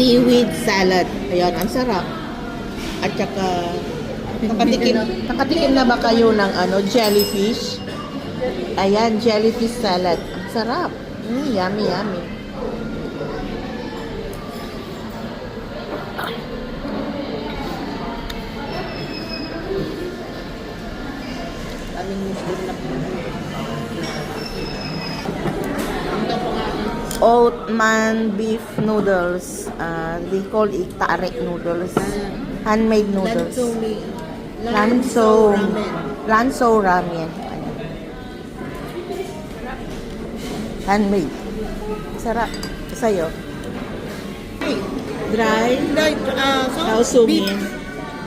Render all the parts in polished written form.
seaweed salad. Ayun, ang sarap. At saka, nakatikim na ba kayo ng jellyfish? Ayan, jellyfish salad. Ang sarap. Yummy, yummy. Oatman beef noodles. They call it tarik noodles. Handmade noodles. Lanso ramen. Ayan. Handmade. Sarap. Sa'yo. Dry. Kausumi.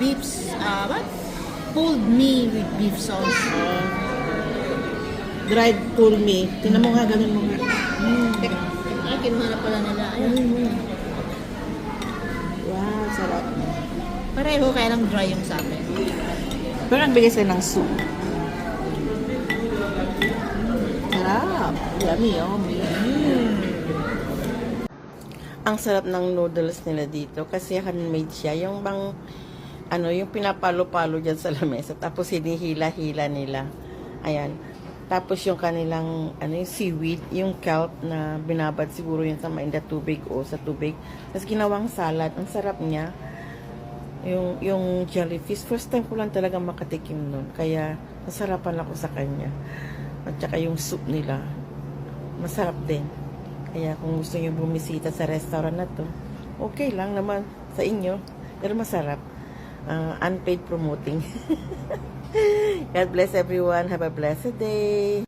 Beef's, what? Pulled me with beef sauce. Dried pulled me. Tingnan mo nga, ganun mo nga. Teka, kinuha na pala nila. Ayun. Wow, sarap. Pareho, kaya lang dry yung sa amin. Pero nagbigay sila ng soup. Sarap. Yummy, yummy. Ang sarap ng noodles nila dito kasi handmade siya. Yung bang, yung pinapalo-palo dyan sa lamesa. Tapos hinihila-hila nila. Ayan. Tapos yung kanilang, yung seaweed, yung kelp na binabad siguro yun sa mainda tubig o sa tubig. Tapos ginawang salad. Ang sarap niya. Yung jellyfish, first time ko lang talaga makatikim nun. Kaya, nasarapan ako sa kanya. At saka yung soup nila, masarap din. Kaya kung gusto nyo bumisita sa restaurant na to, okay lang naman sa inyo. Pero masarap. Unpaid promoting. God bless everyone. Have a blessed day.